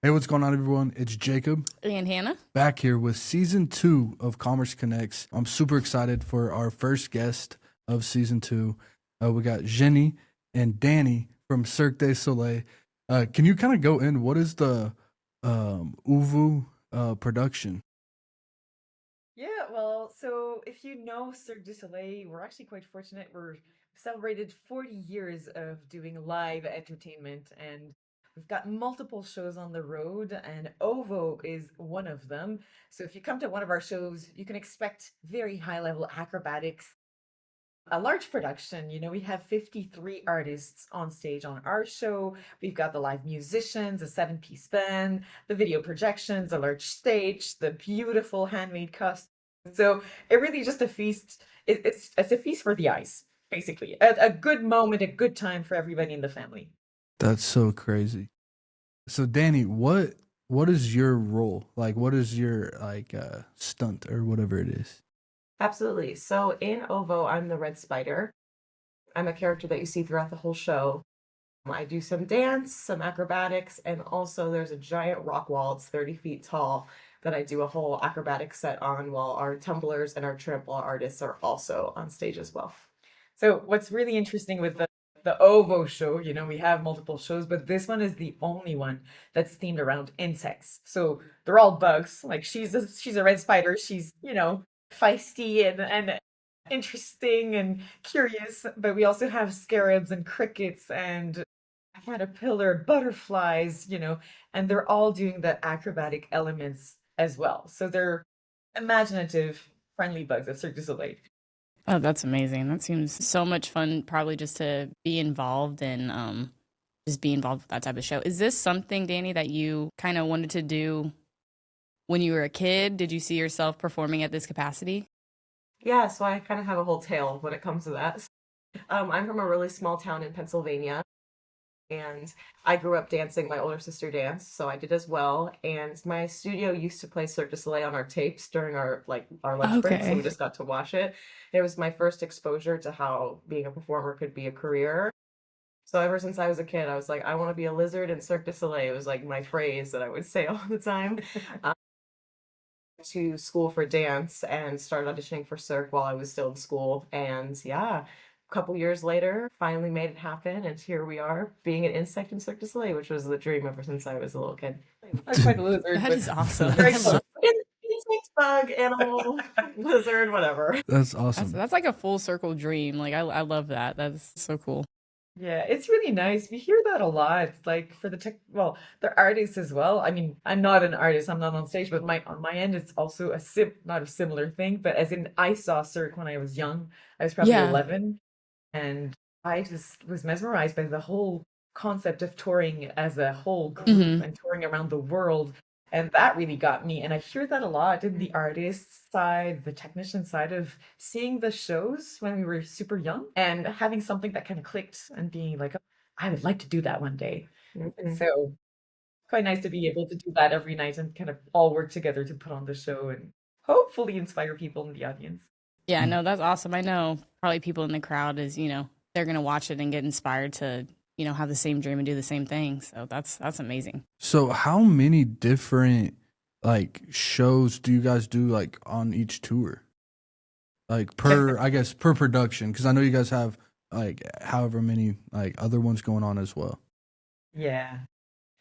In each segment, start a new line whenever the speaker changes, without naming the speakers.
Hey, what's going on, everyone? It's Jacob
And Hannah?
back here with season two of Commerce Connects. I'm super excited for our first guest of season two. We got Jenny and Danny from Cirque du Soleil. Can you kind of go in? What is the Uvu production?
Yeah, well, so if you know Cirque du Soleil, we're actually quite fortunate. We're celebrated 40 years of doing live entertainment, and we've got multiple shows on the road, and OVO is one of them. So if you come to one of our shows, you can expect very high level acrobatics, a large production. We have 53 artists on stage on our show. We've got the live musicians, a seven-piece band, the video projections, a large stage, the beautiful handmade costumes. So it really just a feast. It's a feast for the eyes, basically. A good moment, a good time for everybody in the family.
That's so crazy. So, Danny, what is your role? Like, what is your stunt or whatever it is?
Absolutely. So in OVO, I'm the Red Spider. I'm a character that you see throughout the whole show. I do some dance, some acrobatics, and also there's a giant rock wall. It's 30 feet tall that I do a whole acrobatic set on while our tumblers and our trample artists are also on stage as well.
So what's really interesting with the OVO show, we have multiple shows, but this one is the only one that's themed around insects. So they're all bugs. Like she's a red spider. She's, feisty and interesting and curious, but we also have scarabs and crickets and caterpillar, butterflies, and they're all doing the acrobatic elements as well. So they're imaginative, friendly bugs of Cirque du Soleil.
Oh, that's amazing. That seems so much fun, probably just to be involved and just be involved with that type of show. Is this something, Danny, that you kind of wanted to do when you were a kid? Did you see yourself performing at this capacity?
Yeah, so I kind of have a whole tale when it comes to that. I'm from a really small town in Pennsylvania, and I grew up dancing. My older sister danced, so I did as well. And my studio used to play Cirque du Soleil on our tapes during our lunch break, so we
Okay.
just got to watch it. It was my first exposure to how being a performer could be a career. So ever since I was a kid, I was like, I want to be a lizard in Cirque du Soleil. It was like my phrase that I would say all the time. To school for dance and started auditioning for Cirque while I was still in school. And yeah, a couple years later, finally made it happen. And here we are being an insect in Cirque du Soleil, which was the dream ever since I was a little kid.
Not quite a lizard,
That
but
is awesome.
very
I
close.
love
Insect, bug, animal, lizard, whatever.
That's
that's
awesome.
that's like a full circle dream. Like I love that. That's so cool.
Yeah, it's really nice. We hear that a lot, like for the tech, well, the artists as well. I mean, I'm not an artist, I'm not on stage, but my on my end, it's also not a similar thing, but as in I saw Cirque when I was young. I was probably
Yeah.
11, and I just was mesmerized by the whole concept of touring as a whole group
Hmm.
and touring around the world. And that really got me. And I hear that a lot in the artist side, the technician side of seeing the shows when we were super young and having something that kind of clicked and being like, "Oh, I would like to do that one day." And
Mhm.
so quite nice to be able to do that every night and kind of all work together to put on the show and hopefully inspire people in the audience.
Yeah,
Mm.
no, that's awesome. I know probably people in the crowd is, they're gonna watch it and get inspired to, have the same dream and do the same thing. So that's amazing.
So, how many different shows do you guys do like on each tour? Like per, I guess per production, because I know you guys have like however many like other ones going on as well.
Yeah.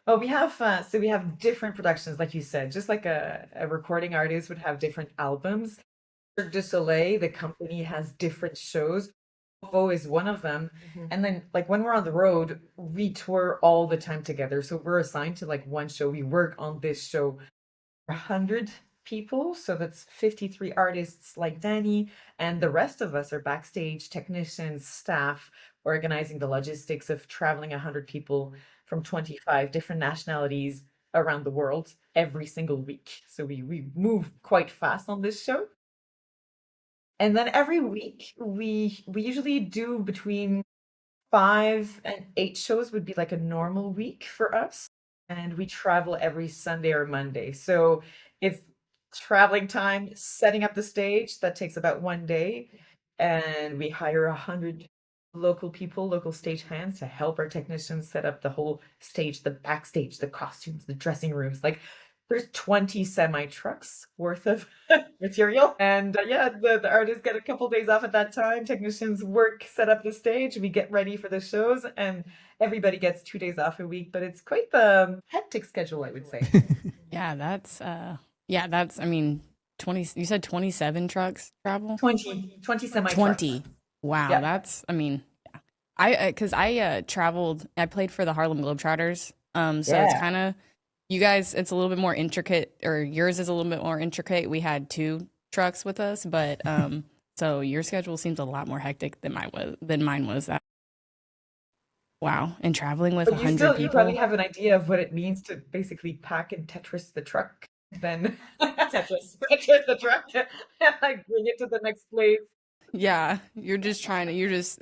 Well, we have different productions, like you said, just like a recording artist would have different albums. Cirque du Soleil, the company has different shows. Ovo is one of them.
Mhm.
And then like when we're on the road, we tour all the time together. So we're assigned to like one show. We work on this show 100 people. So that's 53 artists like Danny. And the rest of us are backstage technicians, staff, organizing the logistics of traveling 100 people from 25 different nationalities around the world every single week. So we move quite fast on this show. And then every week we usually do between 5 and 8 shows would be like a normal week for us. And we travel every Sunday or Monday. So it's traveling time, setting up the stage, that takes about one day. And we hire 100 local people, local stage hands to help our technicians set up the whole stage, the backstage, the costumes, the dressing rooms. Like there's 20 semi trucks worth of material. And yeah, the artists get a couple days off at that time. Technicians work, set up the stage. We get ready for the shows, and everybody gets 2 days off a week. But it's quite the hectic schedule, I would say.
That's I mean 20, you said 27 trucks travel?
20 semi trucks.
20. Wow,
Yeah.
that's I mean, yeah. I traveled, I played for the Harlem Globetrotters. So it's
Yeah.
kind of, you guys, it's a little bit more intricate, or yours is a little bit more intricate. We had 2 trucks with us, but so your schedule seems a lot more hectic than mine was. That wow, and traveling with
But you
100
you probably
people.
have an idea of what it means to basically pack and Tetris the truck, then Tetris the truck, and like bring it to the next place.
Yeah, you're just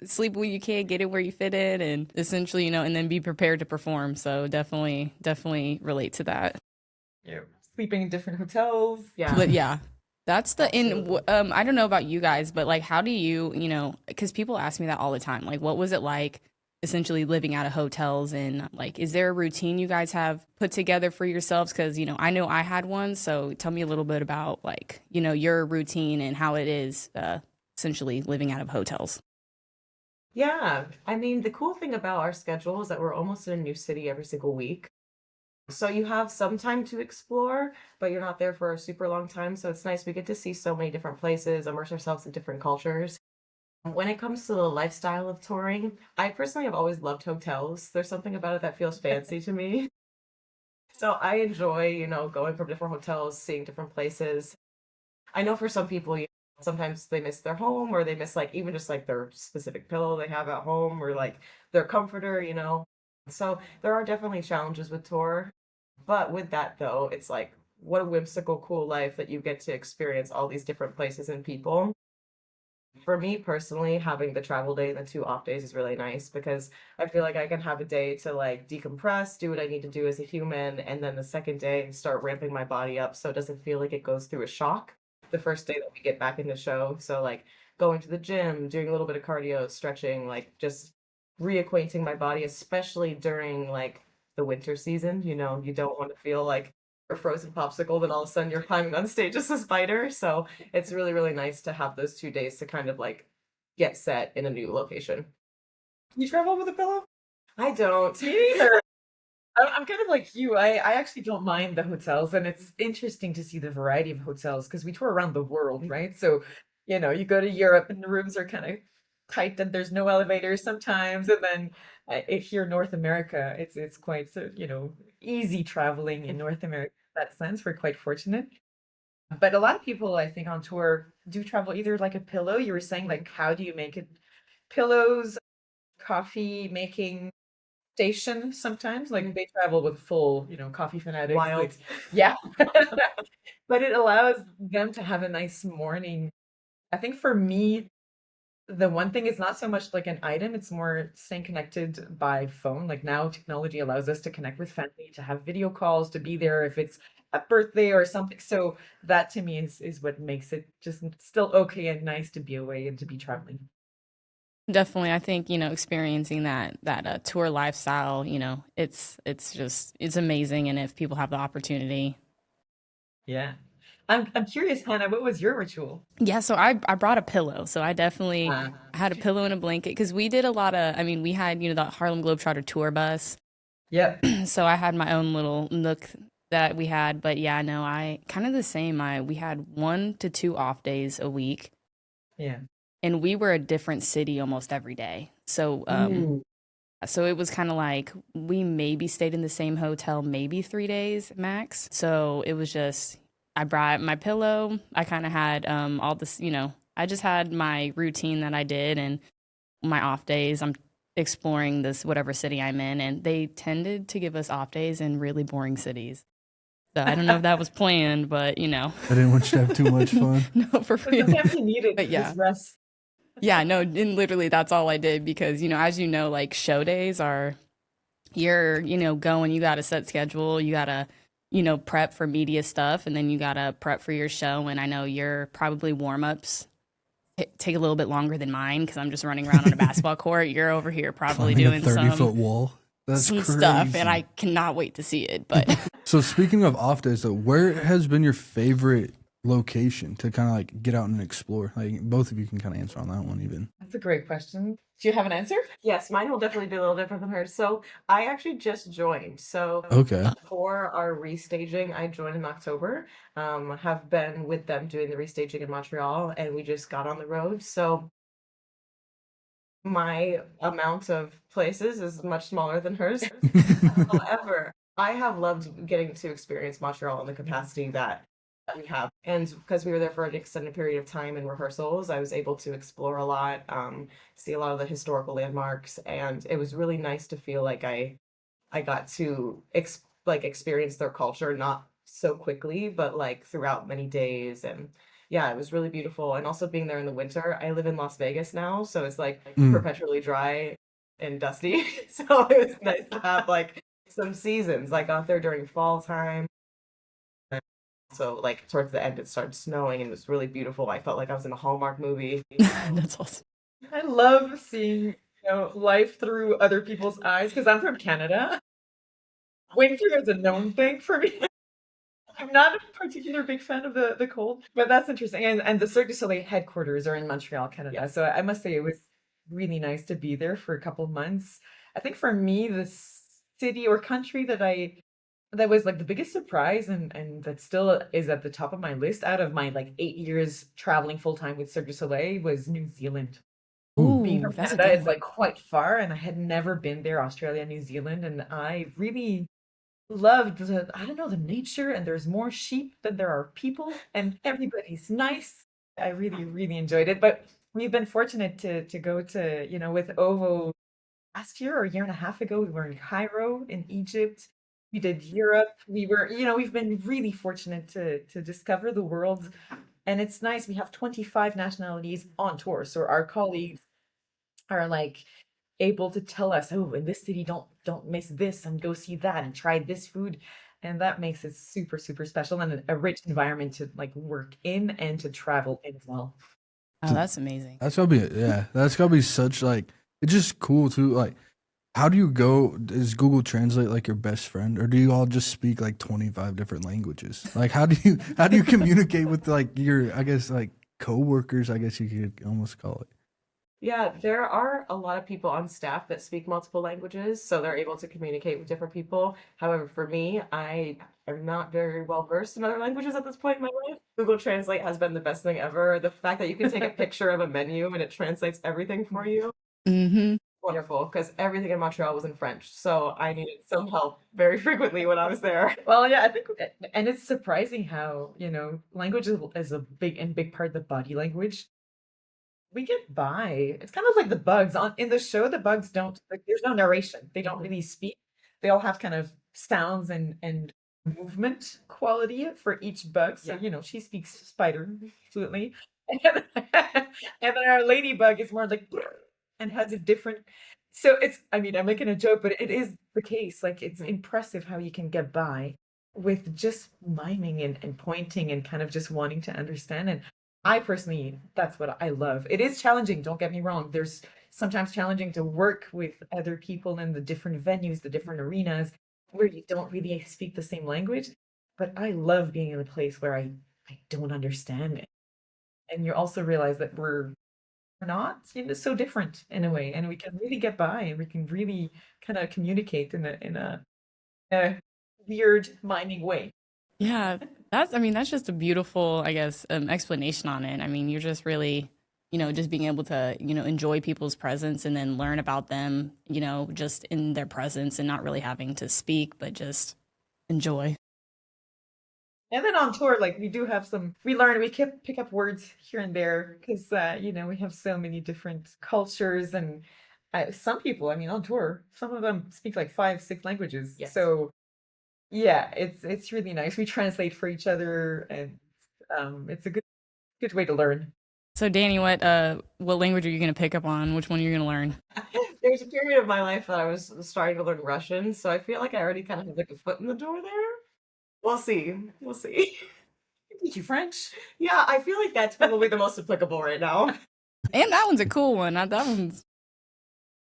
sleep where you can, get it where you fit in, and essentially, and then be prepared to perform. So definitely relate to that.
Yeah, sleeping in different hotels.
Yeah.
But yeah, that's the in.
Absolutely.
I don't know about you guys, but like, how do you, because people ask me that all the time. Like, what was it like, essentially living out of hotels, and like, is there a routine you guys have put together for yourselves? Because I know I had one. So tell me a little bit about like, your routine and how it is. Essentially living out of hotels.
Yeah. I mean, the cool thing about our schedule is that we're almost in a new city every single week. So you have some time to explore, but you're not there for a super long time. So it's nice. We get to see so many different places, immerse ourselves in different cultures. When it comes to the lifestyle of touring, I personally have always loved hotels. There's something about it that feels fancy to me. So I enjoy, going from different hotels, seeing different places. I know for some people, sometimes they miss their home, or they miss like even just like their specific pillow they have at home, or like their comforter. So there are definitely challenges with tour. But with that though, it's like what a whimsical, cool life that you get to experience all these different places and people. For me personally, having the travel day and the 2 off days is really nice because I feel like I can have a day to like decompress, do what I need to do as a human, and then the second day start ramping my body up so it doesn't feel like it goes through a shock the first day that we get back in the show. So like going to the gym, doing a little bit of cardio, stretching, like just reacquainting my body, especially during like the winter season. You don't want to feel like a frozen popsicle, then all of a sudden you're climbing on stage as a spider. So it's really, really nice to have those 2 days to kind of like get set in a new location.
You travel with a pillow?
I don't.
Me neither. I'm kind of like you. I actually don't mind the hotels, and it's interesting to see the variety of hotels because we tour around the world, right? So, you go to Europe and the rooms are kind of tight and there's no elevators sometimes, and then here in North America, it's quite easy traveling in North America in that sense. We're quite fortunate. But a lot of people, I think, on tour do travel either like a pillow. You were saying, like, how do you make it? Pillows, coffee making station sometimes. Like they travel with full, coffee fanatics.
Wild.
Like, yeah. But it allows them to have a nice morning. I think for me, the one thing is not so much like an item, it's more staying connected by phone. Like now technology allows us to connect with family, to have video calls, to be there if it's a birthday or something. So that to me is what makes it just still okay and nice to be away and to be traveling.
Definitely, I think experiencing that tour lifestyle, it's amazing, and if people have the opportunity.
Yeah. I'm curious, Hannah, what was your ritual?
Yeah, so I brought a pillow. So I definitely
Uh,
had a pillow and a blanket because we did a lot of, I mean, we had, the Harlem Globetrotter tour bus.
yeah.
So I had my own little nook that we had. But yeah, no, I kind of the same. We had 1 to 2 off days a week,
Yeah.
and we were a different city almost every day. So
Ooh.
so it was kind of like we maybe stayed in the same hotel maybe 3 days max. So it was just I brought my pillow. I kind of had all this, I just had my routine that I did, and my off days I'm exploring this whatever city I'm in, and they tended to give us off days in really boring cities. So I don't know if that was planned, but
I didn't want you to have too much fun.
no, for
But
real.
sometimes you need it.
But yeah.
Just rest.
Yeah, no, and literally that's all I did because, as like show days are, you're, going, you got a set schedule, you got to, prep for media stuff, and then you got to prep for your show. And I know you're probably warm ups take a little bit longer than mine because I'm just running around on a basketball court. You're over here probably
Climbing a
doing
30-foot wall. That's
some
crazy.
stuff, and I cannot wait to see it. But
So speaking of off days, though, where has been your favorite location to kind of like get out and explore? Like both of you can kind of answer on that one, even.
That's a great question. Do you have an answer?
Yes, mine will definitely be a little different than hers. So I actually just joined. So
Okay.
for our restaging, I joined in October. Have been with them doing the restaging in Montreal, and we just got on the road. So my amount of places is much smaller than hers. However, I have loved getting to experience Montreal in the capacity that we have. And because we were there for an extended period of time in rehearsals, I was able to explore a lot, see a lot of the historical landmarks, and it was really nice to feel like I got to experience their culture, not so quickly, but like throughout many days. And yeah, it was really beautiful. And also being there in the winter. I live in Las Vegas now, so it's like perpetually dry and dusty. So it was nice to have like some seasons. Like out there during fall time. So like towards the end it started snowing and it was really beautiful. I felt like I was in a Hallmark movie.
that's awesome.
I love seeing life through other people's eyes because I'm from Canada. Winter is a known thing for me. I'm not a particular big fan of the cold, but that's interesting. And the Cirque du Soleil headquarters are in Montreal, Canada.
Yeah.
So I must say it was really nice to be there for a couple of months. I think for me, the city or country that was like the biggest surprise and that still is at the top of my list out of my like 8 years traveling full time with Cirque du Soleil was New Zealand. Being from
that's a
Canada
good
is
one.
like quite far, and I had never been there, Australia, New Zealand, and I really loved I don't know, the nature, and there's more sheep than there are people, and everybody's nice. I really, really enjoyed it. But we've been fortunate to go to, with OVO last year or a year and a half ago, we were in Cairo in Egypt. We did Europe. We've been really fortunate to discover the world. And it's nice. We have 25 nationalities on tour. So our colleagues are like able to tell us, oh, in this city, don't miss this and go see that and try this food. And that makes it super, super special and a rich environment to like work in and to travel in as well.
Oh, that's amazing.
That's gotta be such like it's just cool too. Like, how do you go? Does Google Translate like your best friend, or do you all just speak like 25 different languages? Like, how do you communicate with like your, I guess, like coworkers? I guess you could almost call it.
Yeah, there are a lot of people on staff that speak multiple languages, so they're able to communicate with different people. However, for me, I am not very well versed in other languages at this point in my life. Google Translate has been the best thing ever. The fact that you can take a picture of a menu and it translates everything for you,
Mm-hmm.
wonderful, because everything in Montreal was in French, so I needed some help very frequently when I was there.
Well, yeah, I think, and it's surprising how, language is a big part of the body language. We get by. It's kind of like the bugs in the show. The bugs don't like. There's no narration. They don't really speak. They all have kind of sounds and movement quality for each bug. So she speaks spider fluently, and and then our ladybug is more like and has a different. So it's. I mean, I'm making a joke, but it is the case. Like it's impressive how you can get by with just miming and pointing and kind of just wanting to understand. And I personally, that's what I love. It is challenging, don't get me wrong. There's sometimes challenging to work with other people in the different venues, the different arenas where you don't really speak the same language. But I love being in a place where I don't understand it. And you also realize that we're not so different in a way, and we can really get by and we can really kind of communicate in a weird miming way.
Yeah, that's just a beautiful, I guess, explanation on it. I mean, you're just really, just being able to, enjoy people's presence and then learn about them, just in their presence and not really having to speak, but just enjoy.
And then on tour, like we do have we pick up words here and there because, we have so many different cultures and some people, I mean, on tour, some of them speak like 5, 6 languages.
Yes.
So yeah, it's really nice. We translate for each other and it's a good way to learn.
So, Danny, what language are you going to pick up on? Which one are you going to learn?
There's a period of my life that I was starting to learn Russian, so I feel like I already kind of have like a foot in the door there. We'll see. We'll see.
Teach you French.
Yeah, I feel like that's probably the most applicable right now.
And that one's a cool one. That one's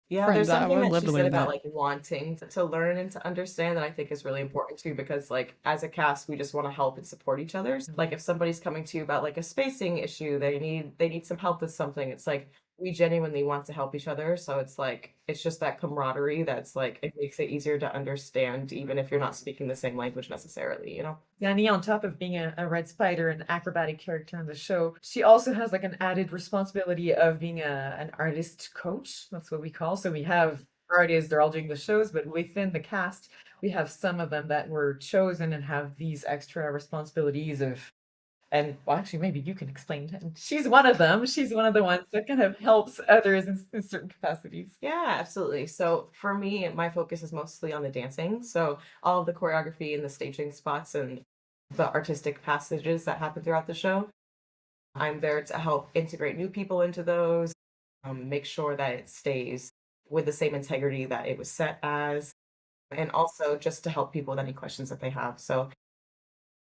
Yeah, there's
friends. I
something
would
that
love
she
to
said
learn
about
that.
like wanting to learn and to understand that I think is really important too, because like as a cast, we just want to help and support each other. So, like if somebody's coming to you about like a spacing issue, they need some help with something. It's like we genuinely want to help each other. So it's like it's just that camaraderie that's like it makes it easier to understand, even if you're not speaking the same language necessarily, you know?
Danny, on top of being a red spider, an acrobatic character in the show, she also has like an added responsibility of being an artist coach. That's what we call. So we have artists, they're all doing the shows, but within the cast, we have some of them that were chosen and have these extra responsibilities of, and well, actually, maybe you can explain. She's one of them. She's one of the ones that kind of helps others in certain capacities.
Yeah, absolutely. So for me, my focus is mostly on the dancing. So all of the choreography and the staging spots and the artistic passages that happen throughout the show. I'm there to help integrate new people into those, make sure that it stays with the same integrity that it was set as, and also just to help people with any questions that they have. So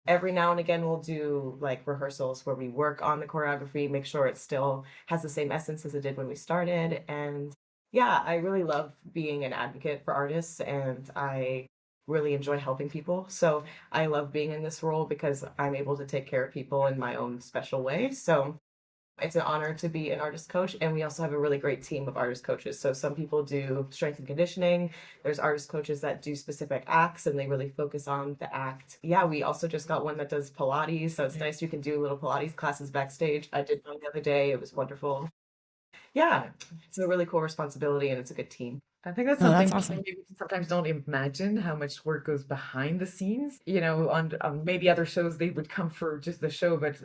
every now and again, we'll do like rehearsals where we work on the choreography, make sure it still has the same essence as it did when we started. And yeah, I really love being an advocate for artists and I really enjoy helping people. So I love being in this role because I'm able to take care of people in my own special way. So it's an honor to be an artist coach, and we also have a really great team of artist coaches. So some people do strength and conditioning. There's artist coaches that do specific acts and they really focus on the act. Yeah, we also just got one that does Pilates, so it's nice you can do little Pilates classes backstage. I did one the other day. It was wonderful. Yeah, it's a really cool responsibility and it's a good team.
I think that's
Oh,
something
that's awesome.
maybe we sometimes don't imagine how much work goes behind the scenes. You know, on maybe other shows they would come for just the show, but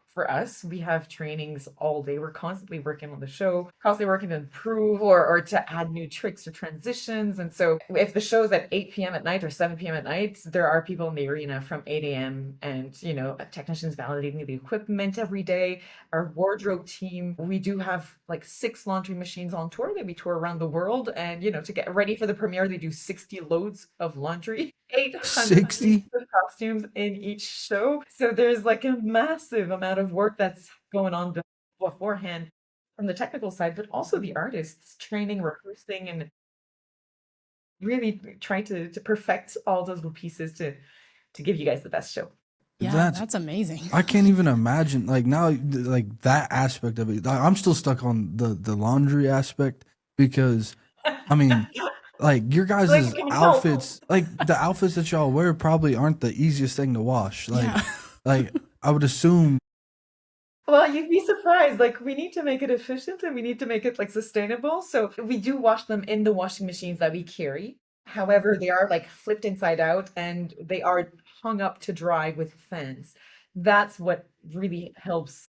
for us, we have trainings all day. We're constantly working on the show, constantly working to improve or to add new tricks or transitions. And so, if the show's at 8 p.m. at night or 7 p.m. at night, there are people in the arena from 8 a.m. and technicians validating the equipment every day. Our wardrobe team, we do have like 6 laundry machines on tour that we tour around the world, and to get ready for the premiere, they do 60 loads of laundry, 800
60?
pieces of costumes in each show. So there's like a massive amount of work that's going on beforehand from the technical side, but also the artists training, rehearsing, and really trying to perfect all those little pieces to give you guys the best show.
Yeah, that's amazing.
I can't even imagine like now like that aspect of it. Like, I'm still stuck on the laundry aspect because I mean like your guys'
Like, can you help?
outfits, like the outfits that y'all wear probably aren't the easiest thing to wash. Like
Yeah.
like I would assume.
Well, you'd be surprised. Like, we need to make it efficient and we need to make it like sustainable. So we do wash them in the washing machines that we carry. However, they are like flipped inside out and they are hung up to dry with fans. That's what really helps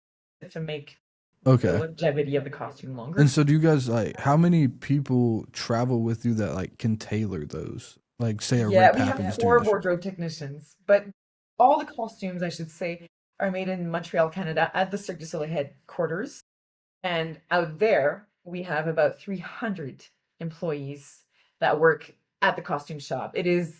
to make the
Okay.
longevity of the costume longer.
And so do you guys like how many people travel with you that like can tailor those? Like say a
Yeah,
rip
we have
happens
4
during the show.
wardrobe technicians, but all the costumes, I should say, are made in Montreal, Canada, at the Cirque du Soleil headquarters. And out there, we have about 300 employees that work at the costume shop. It is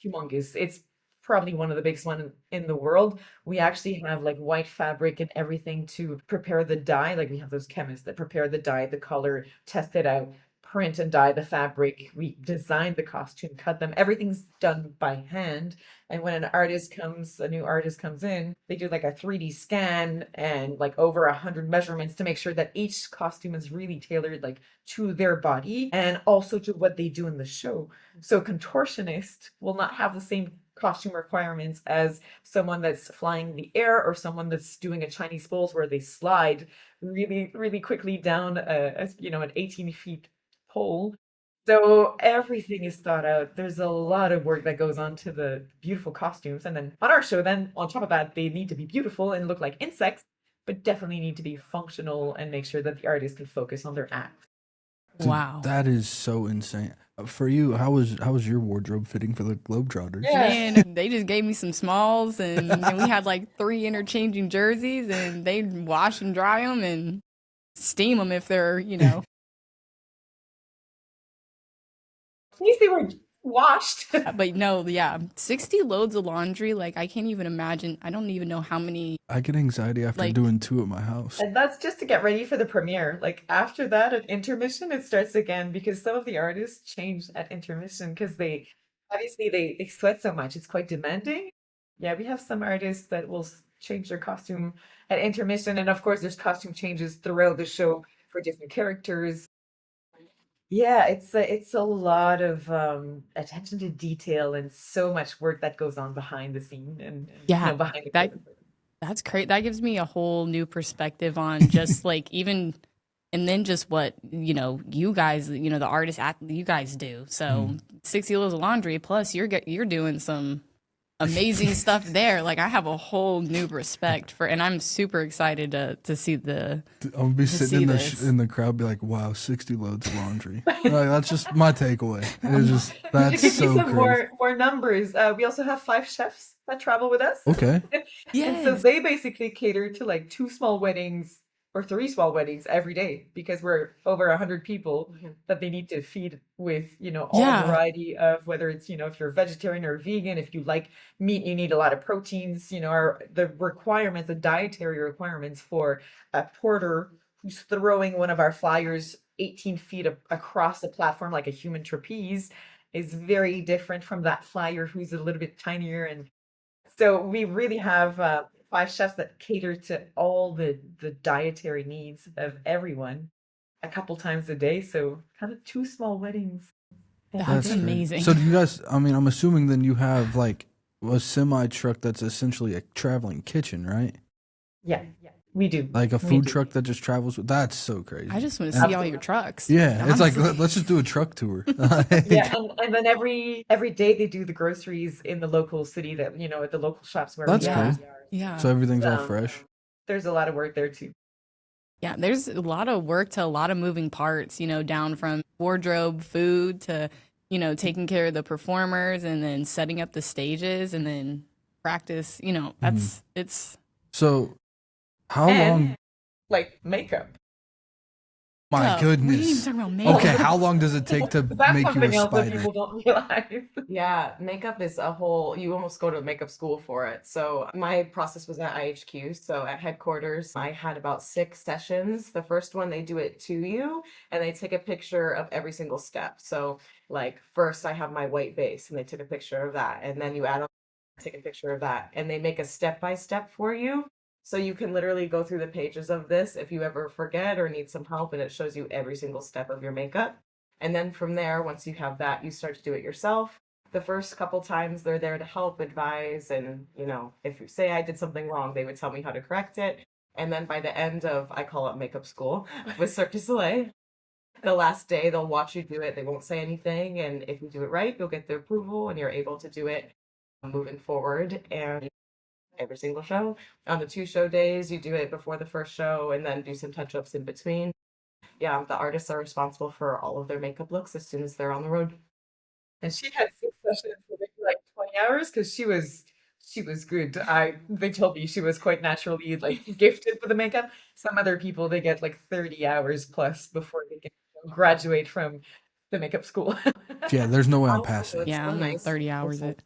humongous. It's probably one of the biggest one in the world. We actually have like white fabric and everything to prepare the dye. Like we have those chemists that prepare the dye, the color, test it out, print and dye the fabric. We design the costume, cut them. Everything's done by hand. And when a new artist comes in, they do like a 3D scan and like over 100 measurements to make sure that each costume is really tailored like to their body and also to what they do in the show. So contortionist will not have the same costume requirements as someone that's flying in the air or someone that's doing a Chinese pose where they slide really, really quickly down an 18 feet pole. So everything is thought out. There's a lot of work that goes on to the beautiful costumes. And then on our show, then on top of that, they need to be beautiful and look like insects, but definitely need to be functional and make sure that the artist can focus on their act.
Dude,
Wow.
that is so insane. For you, how was your wardrobe fitting for the Globetrotters?
Yeah.
Man, they just gave me some smalls and we had like 3 interchanging jerseys and they wash and dry them and steam them if they're.
At least they were washed.
But no, yeah, 60 loads of laundry. Like, I can't even imagine. I don't even know how many,
I get anxiety after
like,
doing 2 at my house.
And that's just to get ready for the premiere. Like after that, at intermission, it starts again because some of the artists change at intermission because they obviously they sweat so much. It's quite demanding. Yeah, we have some artists that will change their costume at intermission, and of course, there's costume changes throughout the show for different characters. Yeah, it's a lot of attention to detail and so much work that goes on behind the scene and
yeah,
behind the
that
curtain.
that's great. That gives me a whole new perspective on just like even, and then just what, you guys, the artists, you guys do. So 60 loads of laundry, plus you're doing some amazing stuff there. Like, I have a whole new respect for, and I'm super excited to see
I'm gonna be sitting in
this.
in the crowd, be like, "Wow, 60 loads of laundry." Like, that's just my takeaway. It's just
To
that's
give you
so
some
crazy.
more numbers, we also have 5 chefs that travel with us.
Okay,
And so
Yes.
they basically cater to like 2 small weddings or 3 small weddings every day because we're over 100 people that they need to feed with, all
Yeah.
variety of whether it's, if you're vegetarian or vegan, if you like meat, you need a lot of proteins, the requirements, the dietary requirements for a porter who's throwing one of our flyers 18 feet across the platform like a human trapeze is very different from that flyer who's a little bit tinier. And so we really have 5 chefs that cater to all the dietary needs of everyone a couple times a day. So kind of 2 small weddings every
That's
that's
day.
great.
amazing.
So do you guys? I mean, I'm assuming then you have like a semi truck that's essentially a traveling kitchen, right?
Yeah, we do.
Like a
We
food
do.
truck that just travels with. That's so crazy.
I just want to
And-
see all your trucks.
Yeah, it's like
Honestly.
let's just do a truck tour.
Yeah, and then every day they do the groceries in the local city that at the local shops where
That's
we
cool.
are.
Yeah.
So everything's all
So,
fresh.
There's a lot of work there too.
Yeah, there's a lot of work to a lot of moving parts, down from wardrobe, food to, taking care of the performers and then setting up the stages and then practice, it's
So how
And
long?
like makeup.
My
we didn't even
goodness.
talk about makeup.
Okay, how long does it take to
That's
make you a
something else that
spider?
people don't realize.
Yeah, makeup is a whole, you almost go to makeup school for it. So my process was at IHQ. So at headquarters, I had about 6 sessions. The first one, they do it to you and they take a picture of every single step. So like first I have my white base and they took a picture of that. And then you add on, take a picture of that. And they make a step-by-step for you. So you can literally go through the pages of this if you ever forget or need some help and it shows you every single step of your makeup. And then from there, once you have that, you start to do it yourself. The first couple times they're there to help, advise, and if you say I did something wrong, they would tell me how to correct it. And then by the end of, I call it makeup school with Cirque du Soleil, the last day they'll watch you do it. They won't say anything, and if you do it right, you'll get the approval, and you're able to do it moving forward. And every single show on the 2 show days, you do it before the first show, and then do some touch-ups in between. Yeah, the artists are responsible for all of their makeup looks as soon as they're on the road.
And she had 6 sessions for maybe like 20 hours because she was good. They told me she was quite naturally like gifted for the makeup. Some other people they get like 30 hours plus before they can graduate from the makeup school.
Yeah, there's no way I'm
Also,
passing.
it's
Yeah,
so
I'm like
nice.
30 hours it.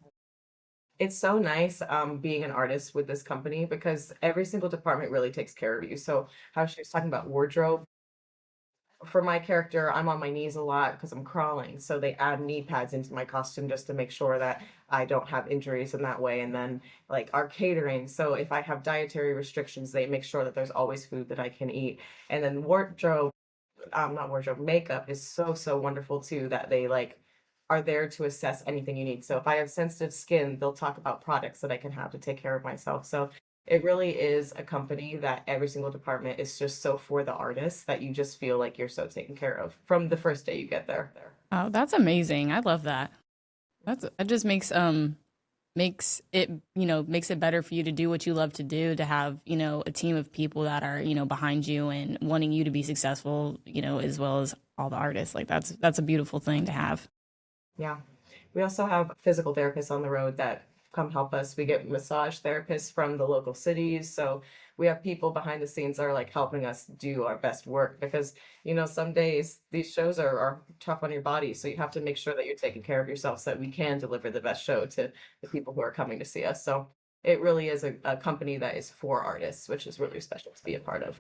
It's so nice being an artist with this company because every single department really takes care of you. So how she was talking about wardrobe, for my character, I'm on my knees a lot because I'm crawling. So they add knee pads into my costume just to make sure that I don't have injuries in that way. And then like our catering. So if I have dietary restrictions, they make sure that there's always food that I can eat. And then wardrobe, not wardrobe, makeup is so wonderful too, that they like are there to assess anything you need. So if I have sensitive skin, they'll talk about products that I can have to take care of myself. So it really is a company that every single department is just so for the artists that you just feel like you're so taken care of from the first day you get there.
Oh, that's amazing. I love that. That just makes it better for you to do what you love to do, to have, a team of people that are, behind you and wanting you to be successful, as well as all the artists. Like that's a beautiful thing to have.
Yeah. We also have physical therapists on the road that come help us. We get massage therapists from the local cities. So we have people behind the scenes that are like helping us do our best work because, some days these shows are tough on your body. So you have to make sure that you're taking care of yourself so that we can deliver the best show to the people who are coming to see us. So it really is a company that is for artists, which is really special to be a part of.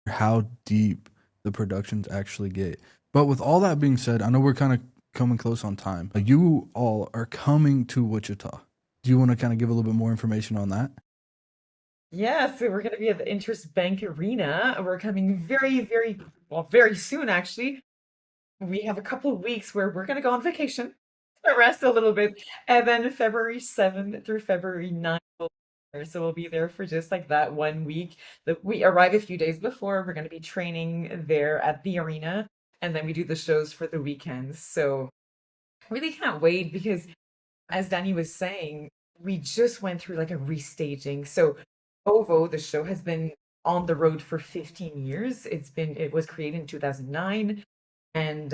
How deep the productions actually get. But with all that being said, I know we're kind of coming close on time. You all are coming to Wichita. Do you want to kind of give a little bit more information on that?
Yeah, so we're going to be at the Interest Bank Arena. We're coming very soon, actually. We have a couple of weeks where we're going to go on vacation, rest a little bit, and then February 7th through February 9th. So we'll be there for just like that 1 week. We arrive a few days before. We're going to be training there at the arena, and then we do the shows for the weekends. So really can't wait because, as Danny was saying, we just went through like a restaging. So OVO, the show, has been on the road for 15 years. It was created in 2009, and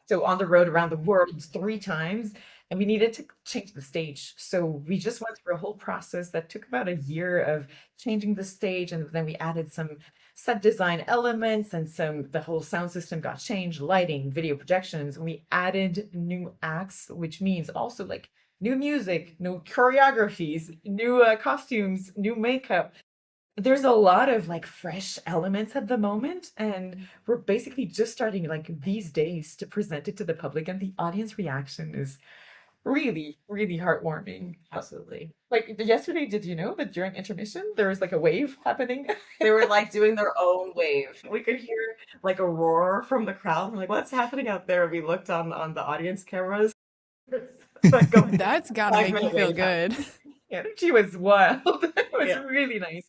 so on the road around the world 3 times, and we needed to change the stage. So we just went through a whole process that took about a year of changing the stage, and then we added some set design elements and the whole sound system got changed, lighting, video projections, and we added new acts, which means also like new music, new choreographies, new costumes, new makeup. There's a lot of like fresh elements at the moment, and we're basically just starting like these days to present it to the public, and the audience reaction is really, really heartwarming.
Absolutely.
Like yesterday, did you know that during intermission there was like a wave happening?
They were like doing their own wave. We could hear like a roar from the crowd. We're like, what's happening out there? We looked on the audience cameras. Like going,
That's gotta make you
5-minute
feel
wave
good.
Energy was wild. It was
Yeah.
really nice.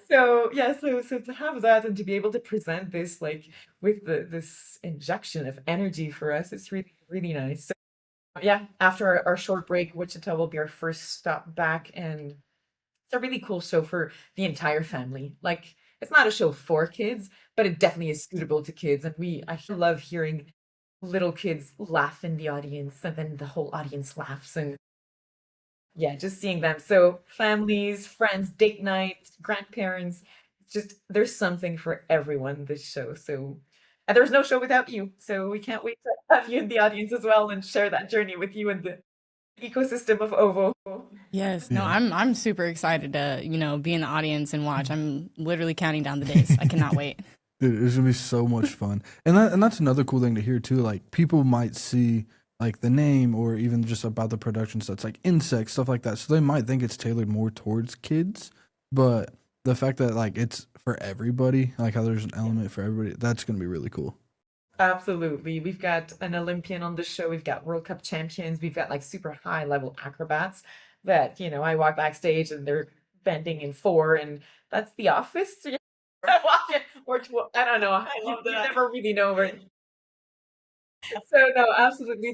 So yeah, so to have that and to be able to present this like with this injection of energy for us, it's really, really nice. So yeah, after our short break, Wichita will be our first stop back, and it's a really cool show for the entire family. Like it's not a show for kids, but it definitely is suitable to kids. And I love hearing little kids laugh in the audience, and then the whole audience laughs, and yeah, just seeing them. So families, friends, date night, grandparents, just there's something for everyone this show. So and there's no show without you. So we can't wait to have you in the audience as well and share that journey with you in the ecosystem of OVO.
Yes, no,
Yeah.
I'm super excited to, be in the audience and watch. I'm literally counting down the days. I cannot wait.
Dude, it's gonna be so much fun. And that's another cool thing to hear too. Like people might see like the name or even just about the production stuff. It's like insects, stuff like that. So they might think it's tailored more towards kids. But the fact that like it's for everybody, like how there's an element for everybody, that's gonna be really cool.
Absolutely. We've got an Olympian on the show. We've got World Cup champions. We've got like super high level acrobats that, I walk backstage and they're bending in four, and that's the office. Or I don't know. You never really know where. So no, absolutely.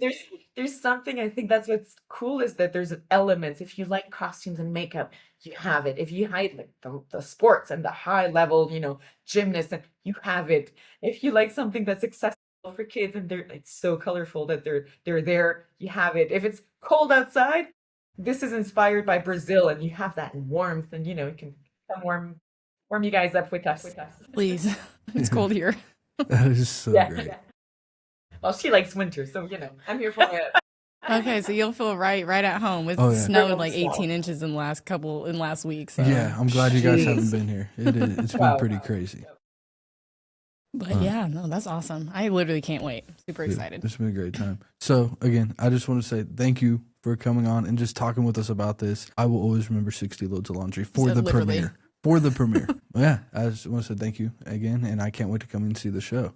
There's something, I think that's what's cool is that there's elements. If you like costumes and makeup, you have it. If you hide like the sports and the high level, gymnasts, and you have it. If you like something that's accessible for kids and it's so colorful that they're there, you have it. If it's cold outside, this is inspired by Brazil, and you have that warmth, and it can come warm you guys up with us.
Please. It's cold here.
That is so
Yeah.
great.
Well, she likes winter, so
I'm here for it.
Okay, so you'll feel right at home. It's
Oh, yeah.
snowed like 18 inches in last week. So.
Yeah, I'm glad you guys
Jeez.
haven't been here. It's been
Wow.
pretty crazy.
But yeah, no, that's awesome. I literally can't wait. Super
Dude,
excited.
It's been a great time. So again, I just want to say thank you for coming on and just talking with us about this. I will always remember 60 Loads of Laundry for
So
the
literally.
premiere. For the premiere. Yeah, I just want to say thank you again, and I can't wait to come and see the show.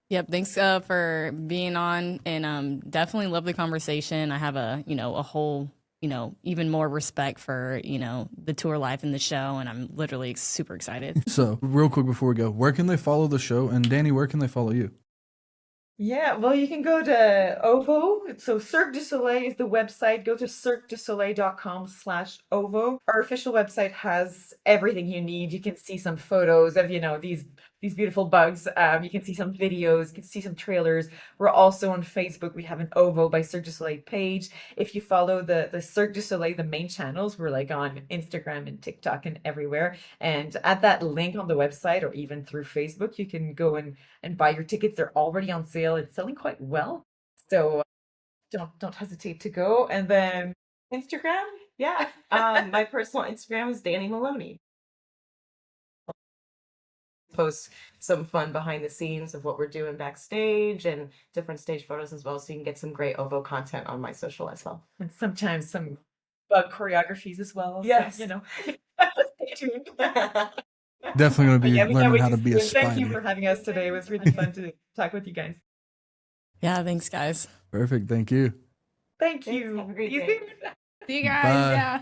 Yep. Thanks for being on, and definitely love the conversation. I have a whole even more respect for the tour life and the show, and I'm literally super excited.
So real quick before we go, where can they follow the show? And Danny, where can they follow you?
Yeah, well, you can go to OVO. So Cirque du Soleil is the website. Go to cirquedusoleil.com/OVO. Our official website has everything you need. You can see some photos of, these these beautiful bugs. You can see some videos, you can see some trailers. We're also on Facebook. We have an OVO by Cirque du Soleil page. If you follow the Cirque du Soleil, the main channels, we're like on Instagram and TikTok and everywhere. And at that link on the website or even through Facebook, you can go and buy your tickets. They're already on sale. It's selling quite well. So don't hesitate to go. And then Instagram.
Yeah. My personal Instagram is Danny Maloney. Post some fun behind the scenes of what we're doing backstage and different stage photos as well. So you can get some great OVO content on my social as well.
And sometimes some bug choreographies as well.
Yes.
So, stay tuned.
Definitely going to be
Yeah, we can't
learning
wait
how
to
to be
see
a
you. Thank you
spider.
for having us today. It was really fun to talk with you guys.
Yeah, thanks, guys.
Perfect. Thank you.
Thank
Thanks.
you.
Have a great
See you
day.
soon.
See you guys.
Bye.
Yeah.